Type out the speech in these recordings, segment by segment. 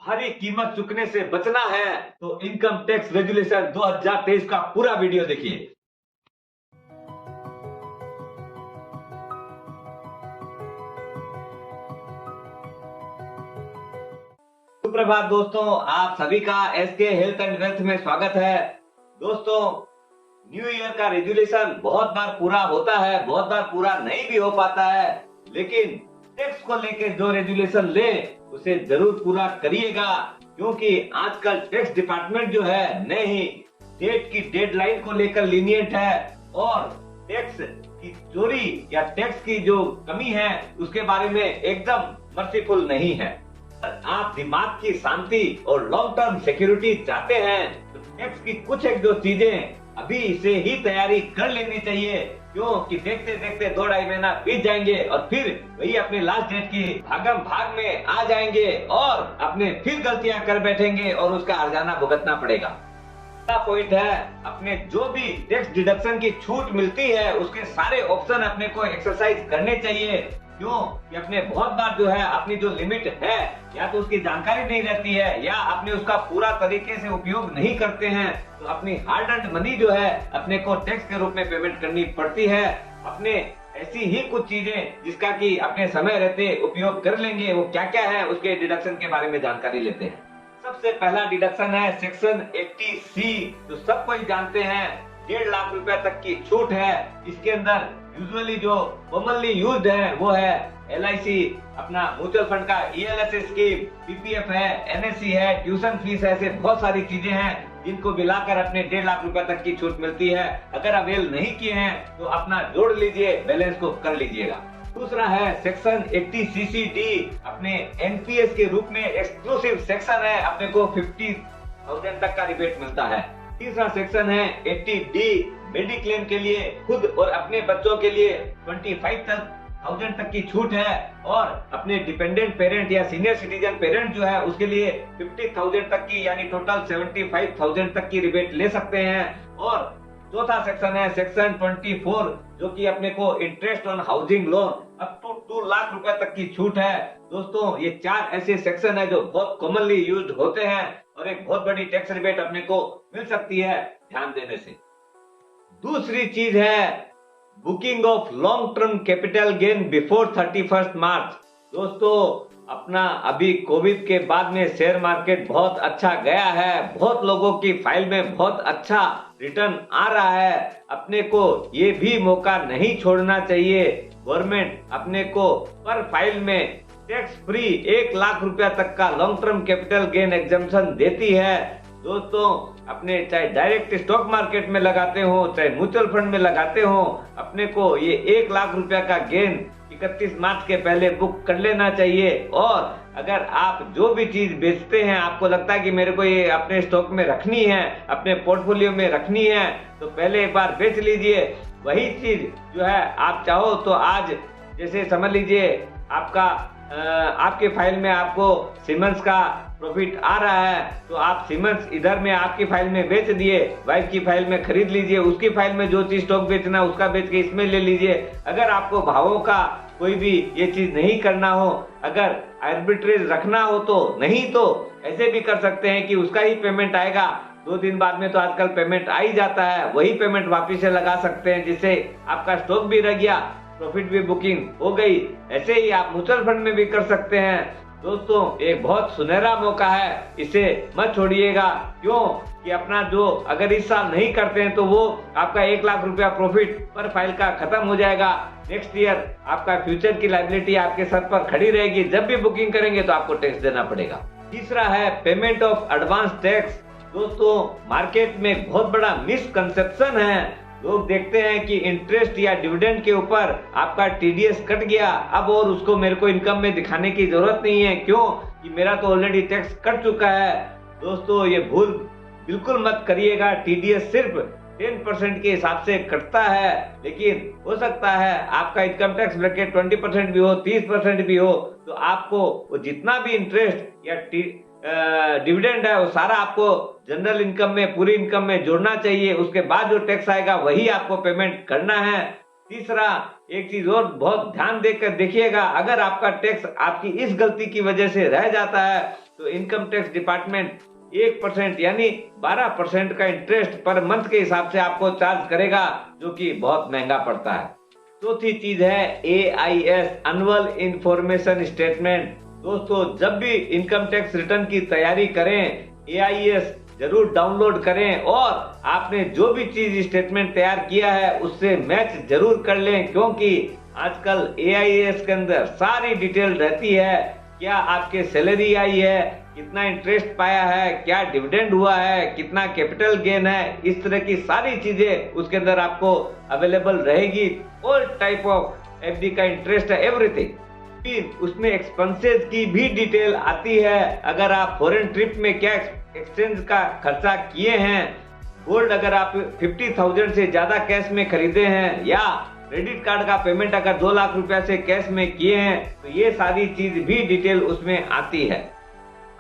भारी कीमत चुकने से बचना है तो इनकम टैक्स रेगुलेशन 2023 का पूरा वीडियो देखिए। सुप्रभात दोस्तों, आप सभी का एसके हेल्थ एंड वेल्थ में स्वागत है। दोस्तों, न्यू ईयर का रेजुलेशन बहुत बार पूरा होता है, बहुत बार पूरा नहीं भी हो पाता है, लेकिन टैक्स को लेकर जो रेजुलेशन ले उसे जरूर पूरा करिएगा, क्योंकि आजकल टैक्स डिपार्टमेंट जो है नई डेट की डेडलाइन को लेकर लीनियंट है और टैक्स की चोरी या टैक्स की जो कमी है उसके बारे में एकदम मर्सीफुल नहीं है। आप दिमाग की शांति और लॉन्ग टर्म सिक्योरिटी चाहते हैं तो टैक्स की कुछ एक जो चीजें अभी से ही तैयारी कर लेनी चाहिए, क्योंकि देखते देखते 2-2.5 महीना बीत जाएंगे और फिर वही अपने लास्ट डेट की भागम भाग में आ जाएंगे और अपने फिर गलतियां कर बैठेंगे और उसका हर्जाना भुगतना पड़ेगा। पॉइंट है, अपने जो भी टैक्स डिडक्शन की छूट मिलती है उसके सारे ऑप्शन अपने को एक्सरसाइज करने चाहिए। क्यों कि अपने बहुत बार जो है अपनी जो लिमिट है या तो उसकी जानकारी नहीं रहती है या अपने उसका पूरा तरीके से उपयोग नहीं करते हैं, तो अपनी हार्ड अर्न्ड मनी जो है अपने को टैक्स के रूप में पेमेंट करनी पड़ती है। अपने ऐसी ही कुछ चीजें जिसका कि अपने समय रहते उपयोग कर लेंगे, वो क्या क्या है उसके डिडक्शन के बारे में जानकारी लेते हैं। सबसे पहला डिडक्शन है सेक्शन 80C, जो सब कोई जानते हैं। 1.5 लाख रुपए तक की छूट है। इसके अंदर यूजुअली जो कॉमनली यूज्ड है वो है LIC, अपना म्यूचुअल फंड का ELS स्कीम, PPF है, NSC है, ट्यूशन फीस है, ऐसे बहुत सारी चीजें हैं जिनको मिलाकर अपने 1.5 लाख रुपए तक की छूट मिलती है। अगर अवेल नहीं किए हैं तो अपना जोड़ लीजिए, बैलेंस को कर लीजिएगा। दूसरा है सेक्शन 80CCD, अपने NPS के रूप में एक्सक्लूसिव सेक्शन है, अपने को 50,000 तक का रिबेट मिलता है। तीसरा सेक्शन है 80D, मेडिक्लेम के लिए खुद और अपने बच्चों के लिए 25,000 तक की छूट है और अपने डिपेंडेंट पेरेंट या सीनियर सिटीजन पेरेंट जो है उसके लिए 50,000 तक की यानी टोटल 75,000 तक की रिबेट ले सकते हैं। और चौथा सेक्शन है सेक्शन 24, जो कि अपने को interest on housing loan up to 2 lakh रुपए तक की छूट है। दोस्तों, ये 4 ऐसे सेक्शन है जो बहुत कॉमनली यूज्ड होते हैं और एक बहुत बड़ी टैक्स रिबेट अपने को मिल सकती है ध्यान देने से। दूसरी चीज है booking of long term capital gain before 31 मार्च। दोस्तों, अपना अभी कोविड के बाद में शेयर मार्केट बहुत अच्छा गया है, बहुत लोगों की फाइल में बहुत अच्छा रिटर्न आ रहा है। अपने को ये भी मौका नहीं छोड़ना चाहिए। गवर्नमेंट अपने को पर फाइल में टैक्स फ्री 1 लाख रुपया तक का long term capital gain exemption देती है। दोस्तों, अपने चाहे डायरेक्ट स्टॉक मार्केट में लगाते हो चाहे म्यूचुअल फंड में लगाते हो, अपने को ये 1 लाख रुपया का गेन 31 मार्च के पहले बुक कर लेना चाहिए। और अगर आप जो भी चीज बेचते हैं, आपको लगता है कि मेरे को ये अपने स्टॉक में रखनी है, अपने पोर्टफोलियो में रखनी है, तो पहले एक बार बेच लीजिए। वही चीज जो है आप चाहो तो आज जैसे समझ लीजिए आपका आपके फाइल में आपको सीमेंस का प्रॉफिट आ रहा है, तो आप सीमेंस इधर में आपकी फाइल में बेच दिए, वाइफ की फाइल में खरीद लीजिए, उसकी फाइल में जो चीज स्टॉक बेचना उसका बेच के इसमें ले लीजिए। अगर आपको भावों का कोई भी ये चीज नहीं करना हो, अगर आर्बिट्रेज रखना हो तो नहीं, तो ऐसे भी कर सकते हैं कि उसका ही पेमेंट आएगा 2 दिन बाद में, तो आजकल पेमेंट आ ही जाता है, वही पेमेंट वापिस से लगा सकते हैं, जिससे आपका स्टॉक भी रह गया, प्रॉफिट भी बुकिंग हो गई। ऐसे ही आप म्यूचुअल फंड में भी कर सकते हैं। दोस्तों, एक बहुत सुनहरा मौका है, इसे मत छोड़िएगा। क्यों कि अपना जो अगर इस साल नहीं करते हैं तो वो आपका 1 लाख रुपया प्रॉफिट पर फाइल का खत्म हो जाएगा। नेक्स्ट ईयर आपका फ्यूचर की लायबिलिटी आपके सर पर खड़ी रहेगी, जब भी बुकिंग करेंगे तो आपको टैक्स देना पड़ेगा। तीसरा है पेमेंट ऑफ एडवांस टैक्स। दोस्तों, मार्केट में बहुत बड़ा मिसकंसेप्शन है। लोग देखते हैं कि इंटरेस्ट या डिविडेंड के ऊपर आपका TDS कट गया, अब और उसको मेरे को इनकम में दिखाने की जरूरत नहीं है, क्यों कि मेरा तो ऑलरेडी टैक्स कट चुका है। दोस्तों, ये भूल बिल्कुल मत करिएगा। TDS सिर्फ 10% के हिसाब से कटता है, लेकिन हो सकता है आपका इनकम टैक्स ब्रैकेट 20% भी हो, 30% भी हो, तो आपको वो जितना भी इंटरेस्ट या डिविडेंड है वो सारा आपको जनरल इनकम में, पूरी इनकम में जोड़ना चाहिए। उसके बाद जो टैक्स आएगा वही आपको पेमेंट करना है। तीसरा, एक चीज और बहुत ध्यान देकर देखिएगा, अगर आपका टैक्स आपकी इस गलती की वजह से रह जाता है तो इनकम टैक्स डिपार्टमेंट 1% यानी 12% का इंटरेस्ट पर मंथ के हिसाब से आपको चार्ज करेगा, जो कि बहुत महंगा पड़ता है। चौथी चीज है AIS एनुअल इंफॉर्मेशन स्टेटमेंट। दोस्तों, जब भी इनकम टैक्स रिटर्न की तैयारी करें AIS जरूर डाउनलोड करें और आपने जो भी चीज स्टेटमेंट तैयार किया है उससे मैच जरूर कर लें, क्योंकि आजकल AIS के अंदर सारी डिटेल रहती है। क्या आपके सैलरी आई है, कितना इंटरेस्ट पाया है, क्या डिविडेंड हुआ है, कितना कैपिटल गेन है, इस तरह की सारी चीजें उसके अंदर आपको अवेलेबल रहेगी। ऑल टाइप ऑफ FD का इंटरेस्ट है, एवरीथिंग। फिर उसमें एक्सपेंसेस की भी डिटेल आती है। अगर आप फॉरेन ट्रिप में क्या एक्सचेंज का खर्चा किए हैं, गोल्ड अगर आप 50,000 से ज्यादा कैश में खरीदे हैं, या क्रेडिट कार्ड का पेमेंट अगर 2 लाख रुपया से कैश में किए हैं, तो ये सारी चीज भी डिटेल उसमें आती है।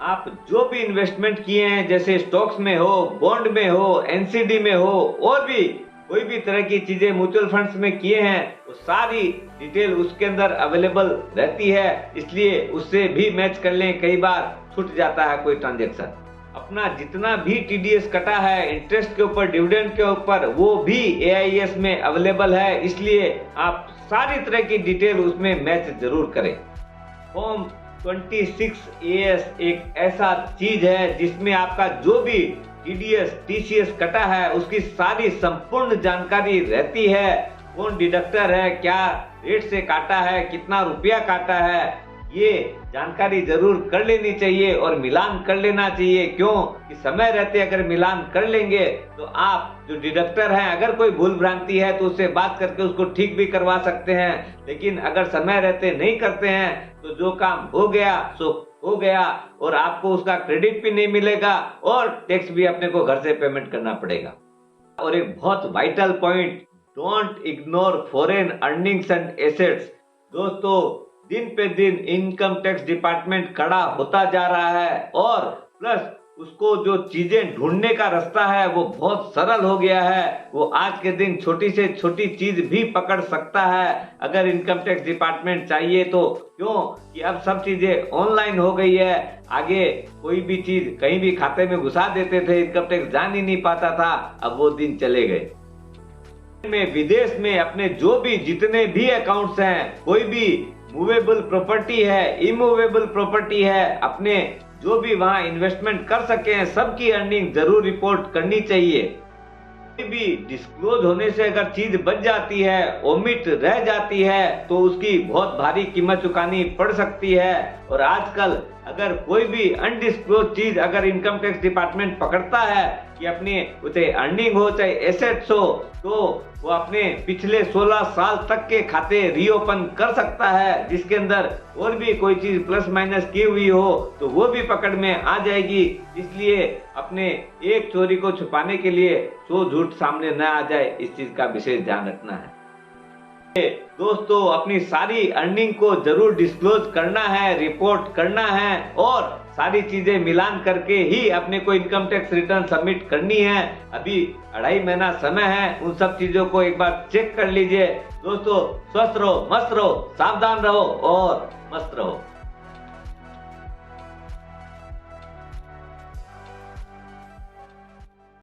आप जो भी इन्वेस्टमेंट किए हैं, जैसे स्टॉक्स में हो, बॉन्ड में हो, NCD में हो, और भी कोई भी तरह की चीजें म्यूचुअल फंड्स में किए हैं, वो सारी डिटेल उसके अंदर अवेलेबल रहती है। इसलिए उससे भी मैच कर लें, कई बार छूट जाता है कोई ट्रांजेक्शन। अपना जितना भी TDS कटा है इंटरेस्ट के ऊपर, डिविडेंड के ऊपर, वो भी AIS में अवेलेबल है। इसलिए आप सारी तरह की डिटेल उसमें मैच जरूर करें। फॉर्म 26AS एक ऐसा चीज है जिसमें आपका जो भी TDS TCS कटा है उसकी सारी संपूर्ण जानकारी रहती है। कौन डिडक्टर है, क्या रेट से काटा है, कितना रुपया काटा है, ये जानकारी जरूर कर लेनी चाहिए और मिलान कर लेना चाहिए। क्यों कि समय रहते अगर मिलान कर लेंगे तो आप जो डिडक्टर हैं, अगर कोई भूल भ्रांति है तो उससे बात करके उसको ठीक भी करवा सकते हैं। लेकिन अगर समय रहते नहीं करते हैं तो जो काम हो गया सो हो गया, और आपको उसका क्रेडिट भी नहीं मिलेगा और टैक्स भी अपने को घर से पेमेंट करना पड़ेगा। और एक बहुत vital point, don't ignore foreign earnings and assets. दोस्तों, दिन पे दिन इनकम टैक्स डिपार्टमेंट कड़ा होता जा रहा है और प्लस उसको जो चीजें ढूंढने का रास्ता है वो बहुत सरल हो गया है। वो आज के दिन छोटी से छोटी चीज भी पकड़ सकता है अगर इनकम टैक्स डिपार्टमेंट चाहिए तो। क्यों कि अब सब चीजें ऑनलाइन हो गई है। आगे कोई भी चीज कहीं भी खाते में घुसा देते थे, इनकम टैक्स जान ही नहीं पाता था। अब वो दिन चले गए। में विदेश में अपने जो भी जितने भी अकाउंट्स हैं, कोई भी मूवेबल प्रॉपर्टी है, इमूवेबल प्रॉपर्टी है, अपने जो भी वहां इन्वेस्टमेंट कर सके हैं, सबकी अर्निंग जरूर रिपोर्ट करनी चाहिए। कोई भी डिस्क्लोज होने से अगर चीज बच जाती है, ओमिट रह जाती है, तो उसकी बहुत भारी कीमत चुकानी पड़ सकती है। और आजकल अगर कोई भी अनडिस्क्लोज चीज अगर इनकम टैक्स डिपार्टमेंट पकड़ता है कि अपनी चाहे अर्निंग हो चाहे एसेट्स हो, तो वो अपने पिछले 16 साल तक के खाते रीओपन कर सकता है, जिसके अंदर और भी कोई चीज प्लस माइनस की हुई हो तो वो भी पकड़ में आ जाएगी। इसलिए अपने एक चोरी को छुपाने के लिए 100 झूठ सामने न आ जाए, इस चीज का विशेष ध्यान रखना है। दोस्तों, अपनी सारी अर्निंग को जरूर डिस्क्लोज करना है, रिपोर्ट करना है और सारी चीजें मिलान करके ही अपने को इनकम टैक्स रिटर्न सबमिट करनी है। अभी 2.5 महीना समय है, उन सब चीजों को एक बार चेक कर लीजिए। दोस्तों, स्वस्थ रहो, मस्त रहो, सावधान रहो और मस्त रहो।